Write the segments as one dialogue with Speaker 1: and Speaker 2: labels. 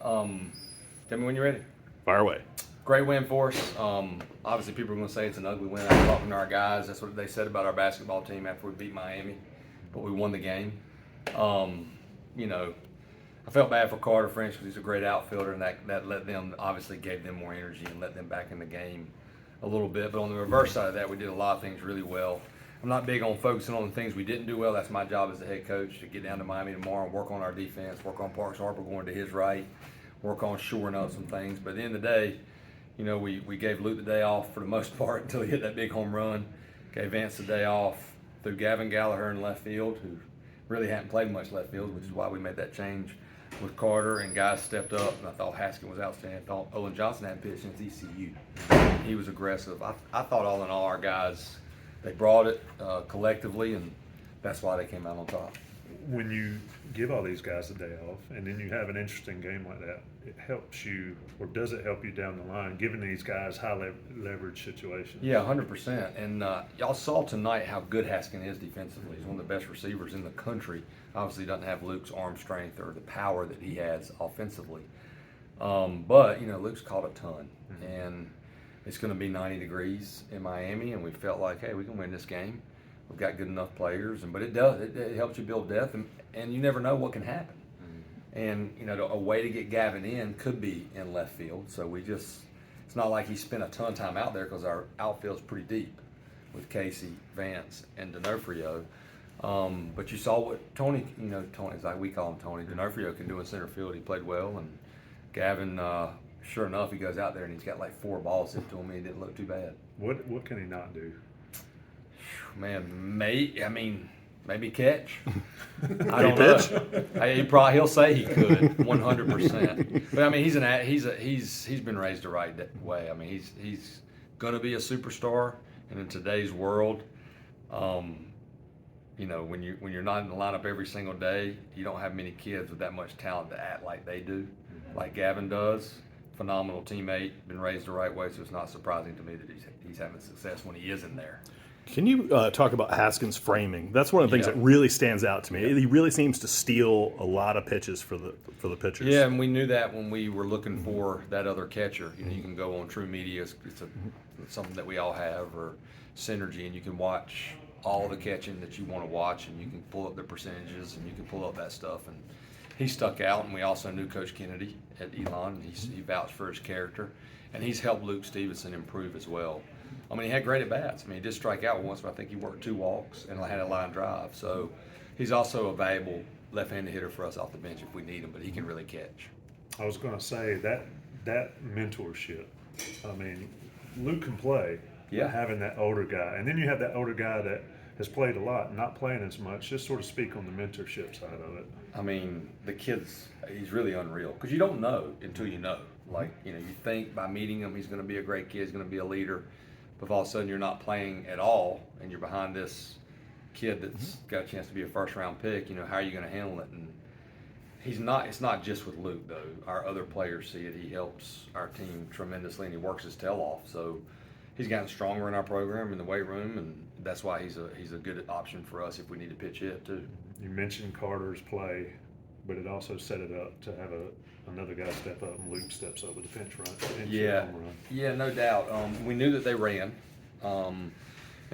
Speaker 1: Tell me when you're ready.
Speaker 2: Fire away.
Speaker 1: Great win for us. Obviously, people are going to say it's an ugly win. I'm talking to our guys. That's what they said about our basketball team after we beat Miami, but we won the game. You know, I felt bad for Carter French because he's a great outfielder, and that let them, obviously gave them more energy and let them back in the game a little bit. But on the reverse side of that, we did a lot of things really well. I'm not big on focusing on the things we didn't do well. That's my job as the head coach, to get down to Miami tomorrow and work on our defense, work on Parks Harper going to his right, work on shoring up some things. But at the end of the day, you know, we gave Luke the day off for the most part until he hit that big home run. Gave Vance the day off, threw Gavin Gallagher in left field, who really hadn't played much left field, which is why we made that change with Carter, and guys stepped up. And I thought Haskins was outstanding. I thought Olin Johnson hadn't pitched since ECU. He was aggressive. I thought all in all our guys, they brought it collectively, and that's why they came out on top.
Speaker 3: When you give all these guys a day off and then you have an interesting game like that, it helps you, or does it help you down the line, giving these guys high leverage situations?
Speaker 1: Yeah, 100%. And y'all saw tonight how good Haskins is defensively. He's one of the best receivers in the country. Obviously doesn't have Luke's arm strength or the power that he has offensively. But, you know, Luke's caught a ton. Mm-hmm. And it's going to be 90 degrees in Miami, and we felt like, hey, we can win this game. We've got good enough players, but it does. It helps you build depth, and you never know what can happen. Mm-hmm. And, you know, a way to get Gavin in could be in left field. So it's not like he spent a ton of time out there because our outfield's pretty deep with Casey, Vance, and D'Onofrio. But you saw what Tony, Tony's like we call him Tony, D'Onofrio can do in center field. He played well, and Gavin, sure enough, he goes out there and he's got like 4 balls hit to him, and he didn't look too bad.
Speaker 3: What can he not do?
Speaker 1: Man, maybe catch. I don't know. He'll say he could 100%. But I mean, he's been raised the right way. I mean, he's going to be a superstar, and in today's world, you know, when you're not in the lineup every single day, you don't have many kids with that much talent to act like they do, like Gavin does. Phenomenal teammate, been raised the right way, so it's not surprising to me that he's having success when he is in there.
Speaker 2: Can you talk about Haskins' framing? That's one of the things that really stands out to me. Yeah. He really seems to steal a lot of pitches for the pitchers.
Speaker 1: Yeah, and we knew that when we were looking for that other catcher. You know, you can go on True Media, it's something that we all have, or Synergy, and you can watch all the catching that you want to watch, and you can pull up the percentages, and you can pull up that stuff. And he stuck out, and we also knew Coach Kennedy at Elon, and he vouched for his character, and he's helped Luke Stevenson improve as well. I mean, he had great at-bats. I mean, he did strike out once, but I think he worked 2 walks and had a line drive. So he's also a valuable left-handed hitter for us off the bench if we need him, but he can really catch.
Speaker 3: I was going to say that mentorship. I mean, Luke can play.
Speaker 1: Yeah.
Speaker 3: Having that older guy. And then you have that older guy that has played a lot, not playing as much. Just sort of speak on the mentorship side of it.
Speaker 1: I mean, the kid's, he's really unreal because you don't know until you know. Like, you know, you think by meeting him he's going to be a great kid, he's going to be a leader. But if all of a sudden you're not playing at all and you're behind this kid that's got a chance to be a first-round pick, you know, how are you going to handle it? And it's not just with Luke, though. Our other players see it. He helps our team tremendously, and he works his tail off. So he's gotten stronger in our program in the weight room, and that's why he's a good option for us if we need to pitch hit, too.
Speaker 3: You mentioned Carter's play, but it also set it up to have another guy step up, and Luke steps up with a pinch run.
Speaker 1: Yeah, no doubt. We knew that they ran, and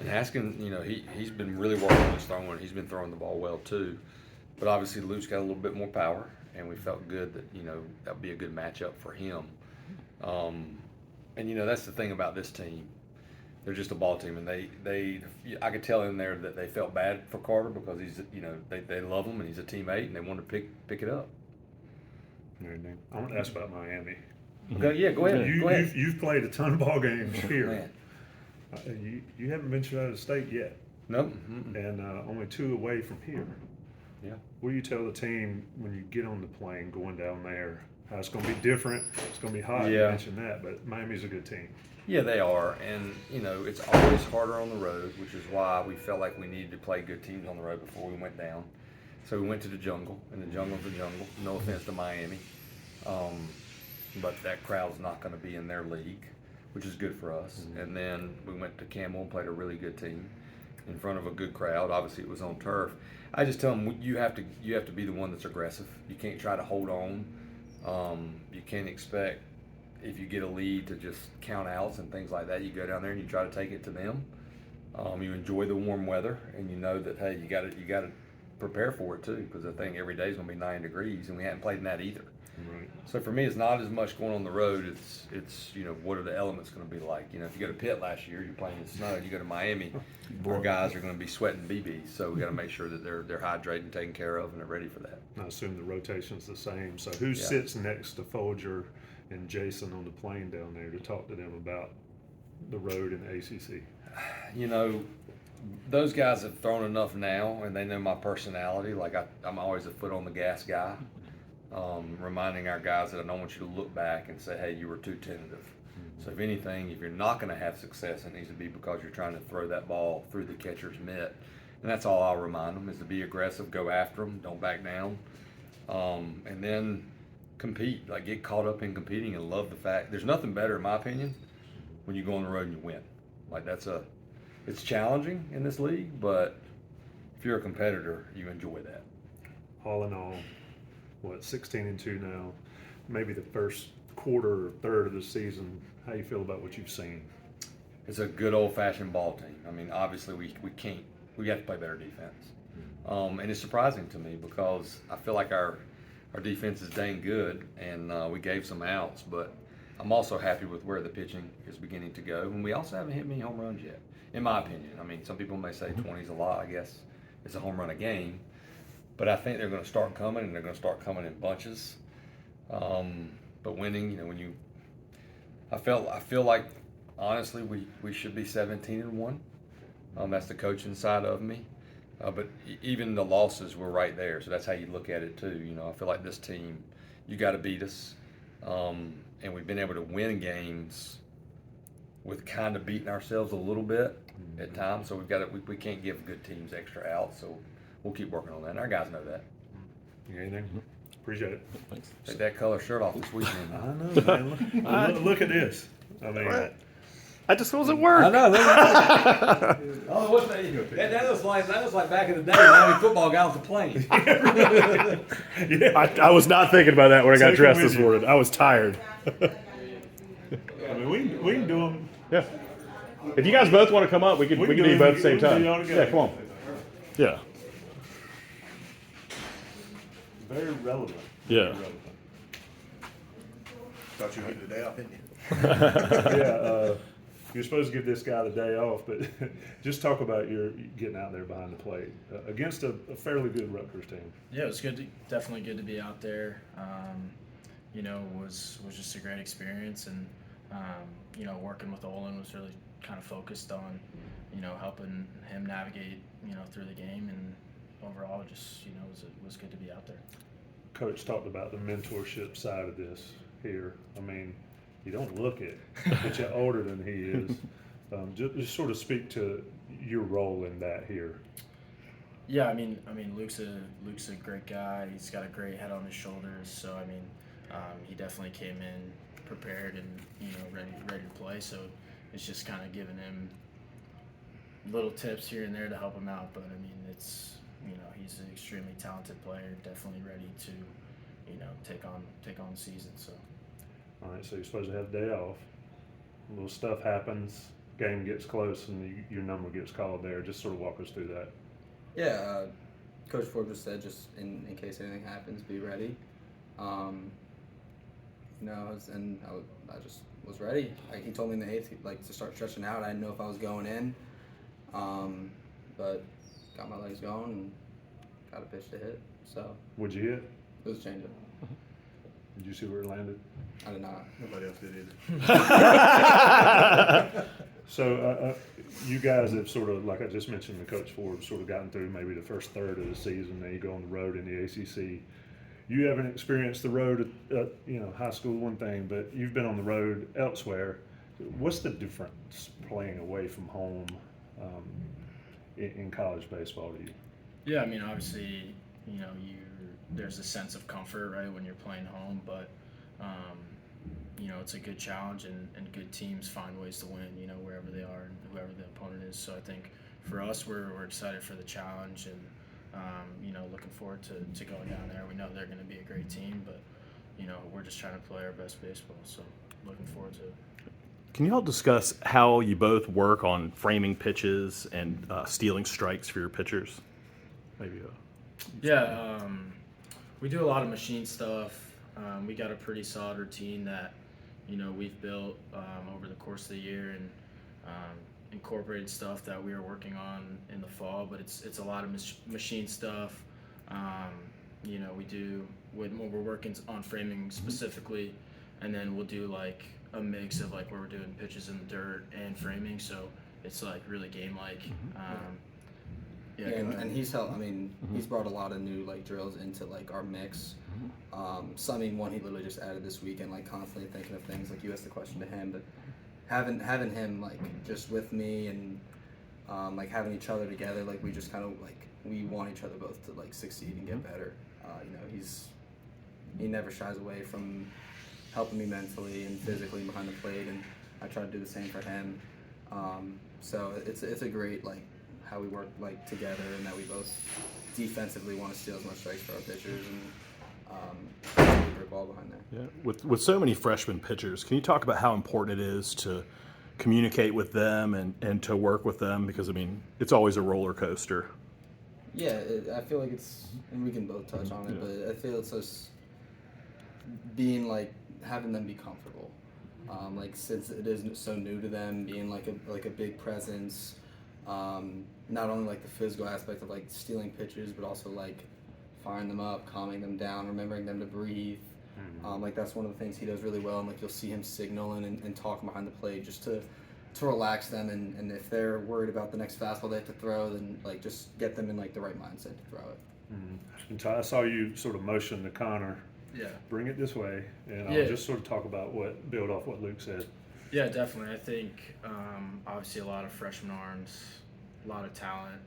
Speaker 1: Haskins, you know, he's been really working on his throwing. He's been throwing the ball well too, but obviously Luke's got a little bit more power, and we felt good that, you know, that would be a good matchup for him. And you know, that's the thing about this team. They're just a ball team, and I could tell in there that they felt bad for Carter because he's, you know, they love him and he's a teammate, and they wanted to pick it up.
Speaker 3: I want to ask about Miami.
Speaker 1: Okay, yeah, go ahead.
Speaker 3: You've played a ton of ball games here. You haven't ventured out of state yet.
Speaker 1: Nope.
Speaker 3: And only 2 away from here.
Speaker 1: Yeah.
Speaker 3: What do you tell the team when you get on the plane going down there? How it's going to be different. It's going to be hot.
Speaker 1: Yeah.
Speaker 3: You mentioned that, but Miami's a good team.
Speaker 1: Yeah, they are. And, you know, it's always harder on the road, which is why we felt like we needed to play good teams on the road before we went down. So we went to the jungle, and the jungle's the jungle. No offense to Miami. But that crowd's not going to be in their league, which is good for us. Mm-hmm. And then we went to Campbell and played a really good team in front of a good crowd. Obviously, it was on turf. I just tell them you have to be the one that's aggressive. You can't try to hold on You can't expect, if you get a lead, to just count outs and things like that. You go down there and you try to take it to them. You enjoy the warm weather, and you know that, hey, you got to prepare for it too, because I think every day is going to be 9 degrees, and we hadn't played in that either.
Speaker 3: Right.
Speaker 1: So for me, it's not as much going on the road. It's what are the elements going to be like? If you go to Pitt last year, you're playing in snow. You go to Miami, our guys are going to be sweating BBs. So we got to make sure that they're hydrated, taken care of, and they're ready for that.
Speaker 3: I assume the rotation's the same. So who
Speaker 1: Yeah.
Speaker 3: sits next to Folger and Jason on the plane down there to talk to them about the road and the ACC?
Speaker 1: Those guys have thrown enough now, and they know my personality. Like I'm always a foot on the gas guy. Reminding our guys that I don't want you to look back and say, hey, you were too tentative. So if anything, if you're not going to have success, it needs to be because you're trying to throw that ball through the catcher's mitt. And that's all I'll remind them, is to be aggressive, go after them, don't back down. And then compete, like get caught up in competing and love the fact. There's nothing better, in my opinion, when you go on the road and you win. Like it's challenging in this league, but if you're a competitor, you enjoy that.
Speaker 3: All in all, 16-2 now, to the first quarter or third of the season. How you feel about what you've seen?
Speaker 1: It's a good old-fashioned ball team. I mean, obviously we have to play better defense. And it's surprising to me because I feel like our defense is dang good, and we gave some outs, but I'm also happy with where the pitching is beginning to go. And we also haven't hit many home runs yet, in my opinion. I mean, some people may say 20 is a lot. I guess it's a home run a game. But I think they're going to start coming, and they're going to start coming in bunches. But winning, I feel like honestly we should be 17-1. That's the coaching side of me. But even the losses were right there, so that's how you look at it too. I feel like this team, you got to beat us, and we've been able to win games with kind of beating ourselves a little bit at times. So we can't give good teams extra out. So we'll keep working on that, and our guys know that.
Speaker 3: You got anything? Appreciate it.
Speaker 2: Thanks.
Speaker 1: Take that color shirt off this weekend.
Speaker 3: I know, man. Look at this. I mean,
Speaker 2: I just was at work.
Speaker 1: I know. Oh, what's that? That looks like back in the day when Miami football got off the plane.
Speaker 3: yeah.
Speaker 2: I was not thinking about that when I got
Speaker 3: Take it
Speaker 2: dressed
Speaker 3: with
Speaker 2: this
Speaker 3: you.
Speaker 2: morning. I was tired.
Speaker 3: I mean, we can do them.
Speaker 2: Yeah. If you guys both want to come up, we can do you both at the same time. Yeah, come on. Yeah.
Speaker 3: Very relevant.
Speaker 2: Yeah.
Speaker 3: Very relevant.
Speaker 4: Thought you had the day off, didn't you?
Speaker 3: Yeah, you're supposed to give this guy the day off, but just talk about your getting out there behind the plate against a fairly good Rutgers team.
Speaker 5: Yeah, it was good. Definitely good to be out there. Was just a great experience, and working with Olin was really kind of focused on, helping him navigate, through the game, and overall, just it was good to be out there.
Speaker 3: Coach talked about the mentorship side of this here. I mean, you don't look it, but you're older than he is. Just sort of speak to your role in that here.
Speaker 5: Yeah, I mean, Luke's a great guy. He's got a great head on his shoulders. So he definitely came in prepared and ready to play. So it's just kind of giving him little tips here and there to help him out. But it's he's an extremely talented player. Definitely ready to take on the season. So.
Speaker 3: All right, so you're supposed to have the day off. A little stuff happens, game gets close, and your number gets called there. Just sort of walk us through that.
Speaker 6: Yeah, Coach Forbes just said, just in case anything happens, be ready. And I just was ready. He told me in the eighth, to start stretching out. I didn't know if I was going in, but got my legs going and got a pitch to hit. So.
Speaker 3: What'd you hit?
Speaker 6: It was a changeup.
Speaker 3: Did you see where it landed?
Speaker 6: I did not.
Speaker 4: Nobody else did either.
Speaker 3: So you guys have sort of, like I just mentioned, the Coach Forbes sort of gotten through maybe the first third of the season. Now you go on the road in the ACC. You haven't experienced the road at high school, one thing, but you've been on the road elsewhere. What's the difference playing away from home in college baseball to you?
Speaker 5: Yeah, obviously, there's a sense of comfort, right, when you're playing home, but it's a good challenge, and good teams find ways to win, wherever they are and whoever the opponent is. So I think for us, we're excited for the challenge, and looking forward to going down there. We know they're going to be a great team, but we're just trying to play our best baseball. So looking forward to it.
Speaker 2: Can you all discuss how you both work on framing pitches and stealing strikes for your pitchers? Maybe.
Speaker 5: Yeah, we do a lot of machine stuff. We got a pretty solid routine that, we've built over the course of the year, and incorporated stuff that we were working on in the fall. But it's a lot of machine stuff. We do when we're working on framing specifically, and then we'll do like a mix of like where we're doing pitches in the dirt and framing. So it's like really game-like.
Speaker 6: Yeah, and he's helped. I mean, he's brought a lot of new like drills into like our mix. One he literally just added this weekend, like constantly thinking of things. Like you asked the question to him, but having him like just with me and like having each other together, like we just kind of like we want each other both to like succeed and get better. He never shies away from helping me mentally and physically behind the plate, and I try to do the same for him. So it's a great like how we work like together, and that we both defensively want to steal as much strikes for our pitchers, and a great ball behind there.
Speaker 2: Yeah. With so many freshman pitchers, can you talk about how important it is to communicate with them and to work with them? Because I mean, it's always a roller coaster.
Speaker 6: Yeah, I feel like it's, and we can both touch on it, but I feel it's just being like having them be comfortable. Like since it is so new to them, being like a big presence. Not only like the physical aspect of like stealing pitches, but also like firing them up, calming them down, remembering them to breathe. Like that's one of the things he does really well, and like you'll see him signaling and talking behind the plate just to relax them, and if they're worried about the next fastball they have to throw, then like just get them in like the right mindset to throw it.
Speaker 3: And Ty, I saw you sort of motion to Connor,
Speaker 5: Yeah.
Speaker 3: bring it this way, and
Speaker 5: Yeah.
Speaker 3: I'll just sort of build off what Luke said.
Speaker 5: Yeah, definitely. I think obviously a lot of freshman arms, a lot of talent,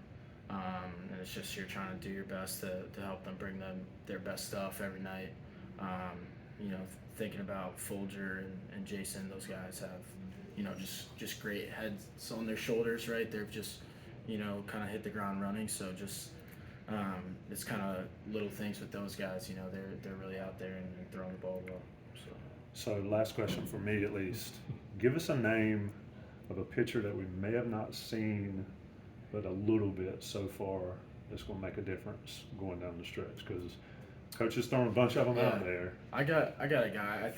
Speaker 5: and it's just you're trying to do your best to help them bring them their best stuff every night. Thinking about Folger and Jason, those guys have, just great heads on their shoulders, right? They've just, kind of hit the ground running. So just it's kind of little things with those guys. They're really out there and throwing the ball well.
Speaker 3: So last question for me at least. Give us a name of a pitcher that we may have not seen, but a little bit so far that's going to make a difference going down the stretch, because Coach has thrown a bunch of them out there.
Speaker 5: I got a guy. I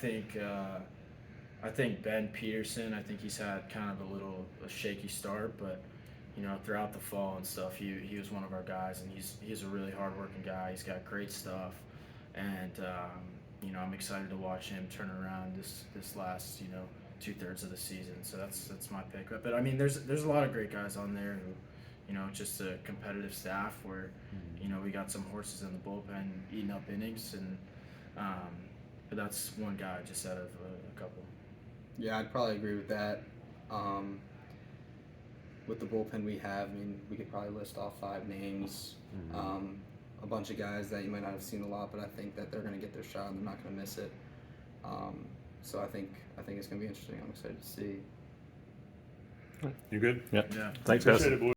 Speaker 5: think Ben Peterson. I think he's had kind of a shaky start, but throughout the fall and stuff, he was one of our guys, and he's a really hardworking guy. He's got great stuff, and I'm excited to watch him turn around this last 2/3 of the season. So that's my pick. But I mean, there's a lot of great guys on there who. Just a competitive staff where, we got some horses in the bullpen eating up innings, and but that's one guy just out of a couple.
Speaker 6: Yeah, I'd probably agree with that. With the bullpen we have, I mean, we could probably list off 5 names. A bunch of guys that you might not have seen a lot, but I think that they're going to get their shot and they're not going to miss it. So I think it's going to be interesting. I'm excited to see.
Speaker 3: You good?
Speaker 2: Yeah.
Speaker 5: Yeah.
Speaker 2: Thanks, guys.
Speaker 3: Appreciate it, boys.